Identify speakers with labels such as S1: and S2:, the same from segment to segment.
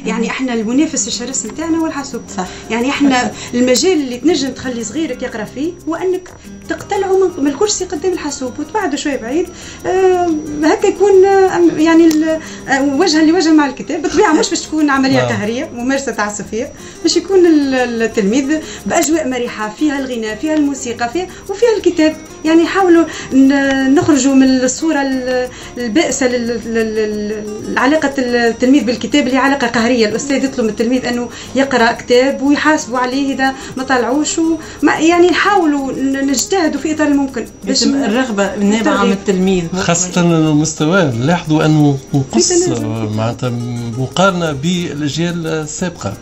S1: يعني احنا المنافس الشرس نتاعنا هو الحاسوب. يعني احنا المجال اللي تنجم تخلي صغيرك يقرا فيه هو انك تقتلعه من الكرسي قدام الحاسوب وتبعده شويه بعيد، هكا يكون يعني وجها لوجه مع الكتاب. بالطبيعه مش باش تكون عمليه قهريه ممارسه تعسفيه، باش يكون التلميذ باجواء مريحه فيها الغناء فيها الموسيقى فيها وفيها الكتاب. يعني نحاولوا نخرجوا من الصوره البائسه علاقه التلميذ بالكتاب اللي علاقه قهريه. الاستاذ يطلب من التلميذ انه يقرا كتاب ويحاسبوا عليه اذا ما طلعوش، يعني نحاولوا نجتهدوا في اطار الممكن
S2: باش الرغبه النابعه من التلميذ،
S3: خاصه المستوى نلاحظوا انه نقص معناتها مقارنه بالاجيال السابقه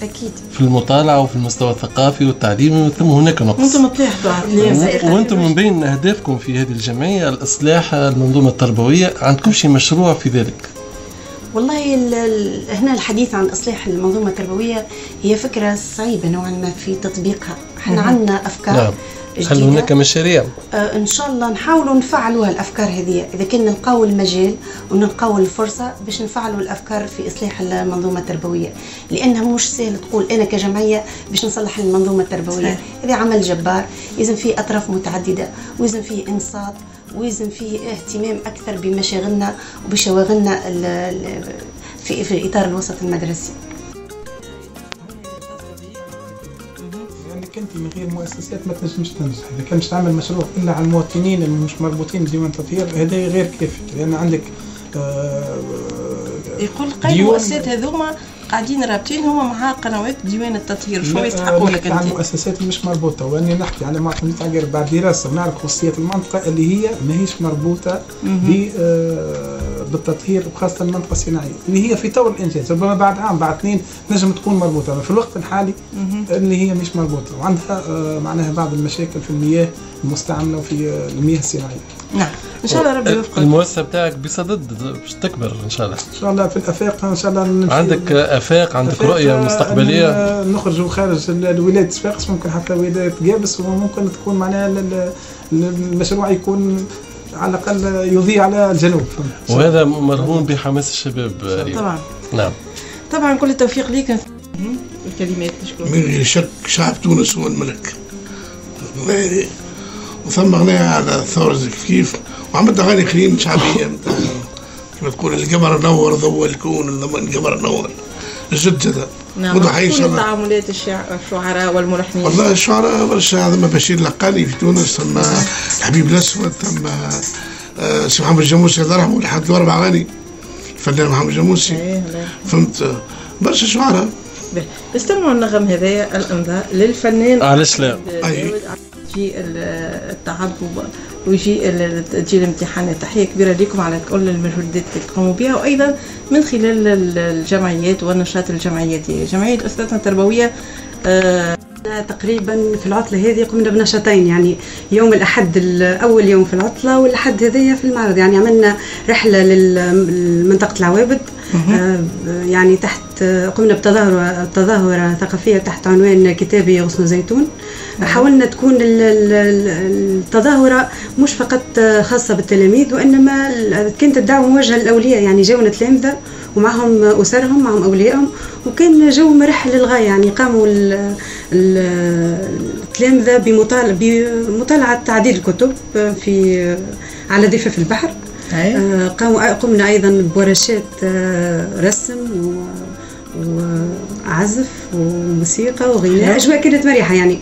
S1: أكيد
S3: في المطالعة وفي المستوى الثقافي والتعليمي، ثم هناك نقص.
S2: وأنتم تلاحظوا
S3: وأنتم من بين أهدافكم في هذه الجمعية الإصلاح المنظومة التربوية، عندكم شيء مشروع في ذلك؟
S4: والله هنا الحديث عن إصلاح المنظومة التربوية هي فكرة صعيبة نوعا ما في تطبيقها. احنا عندنا أفكار.
S3: نعم. هل هناك مشاريع؟
S4: إن شاء الله نحاولوا نفعلوا هالأفكار هذه إذا كنا نلقاو المجال ونلقاو الفرصة باش نفعلوا الأفكار في إصلاح المنظومة التربوية، لأنها مش سهل تقول أنا كجمعية باش نصلح المنظومة التربوية. هذا عمل جبار يلزم فيه أطراف متعددة ويلزم فيه إنصات ويلزم فيه اهتمام أكثر بمشاغلنا وبشواغلنا في إطار الوسط المدرسي.
S5: انت من غير مؤسسات ما تنجمش تنجح. اذا كانش تعمل مشروع الا على المواطنين اللي مش مربوطين بديوان تطهير هذا غير كافي، لان عندك
S2: يقول قيد المؤسسات هذوما قاعدين رابطين هما مع قنوات ديوان التطهير. شو يستحقوا لك انت؟
S5: عن المؤسسات مش مربوطه، واني نحكي على معتمد تاجر بعد دراسه ونعرف خصوصيات المنطقه اللي هي ماهيش مربوطه بالتطهير، وخاصه المنطقه الصناعيه اللي هي في طور الانجاز. ربما بعد عام بعد اثنين نجم تكون مربوطه، في الوقت الحالي اللي هي مش مربوطه وعندها معناها بعض المشاكل في المياه المستعمله وفي المياه الصناعيه.
S2: نعم ان شاء الله ربي يوفقك.
S3: المؤسسه بتاعك بصدد باش تكبر ان شاء الله.
S5: ان شاء الله في الافاق ان شاء الله.
S3: عندك افاق، عندك رؤيه مستقبليه؟
S5: نخرجوا خارج الولايات صفاقس، ممكن حتى ولايه قابس، وممكن تكون معناها المشروع يكون على الاقل يضيء على الجنوب.
S3: وهذا مرهون بحماس الشباب.
S2: طبعا
S3: نعم
S2: طبعا كل التوفيق ليك. الكلمات
S6: من غير شك شعب تونس هو الملك، وثم أغنية على ثورة كيف، وعملت أغاني اخرين شعبية كما تقول القمر نور ضوء الكون، القمر نور الجد جدا.
S2: نعم. كل تعاملات الشعراء والملحنين.
S6: والله الشعراء برشا، ثم بشير لقاني في تونس، ثم الحبيب الأسود، ثم سي محمد الجاموسي الله يرحمه لحد 4 أغاني الفنان محمد الجاموسي. فهمت برشا شعراء.
S2: استمعوا النغم هذايا الأنذار للفنان.
S3: علاش لا؟
S2: يجي التعب ويجي الامتحان. تحية كبيرة لكم على كل المجهودات اللي تقوموا بها، وأيضا من خلال الجمعيات والنشاط الجمعياتي. جمعية أسرتنا التربوية
S1: تقريبا في العطلة هذه قمنا بنشاطين، يعني يوم الأحد أول يوم في العطلة والأحد هذية في المعرض. يعني عملنا رحلة لمنطقة العوابد، يعني تحت قمنا بتظاهرة ثقافية تحت عنوان كتابي غصن زيتون. حاولنا تكون التظاهرة مش فقط خاصة بالتلاميذ، وإنما كانت الدعوة موجهة للأولياء. يعني جاونا تلامذة ومعهم أسرهم معهم أوليائهم، وكان جو مرح للغاية. يعني قاموا التلامذة بمطالعة عديد الكتب على ضفاف البحر. قمنا أيضا بورشات رسم وعزف وموسيقى وغناء. أجواء كانت مريحة يعني.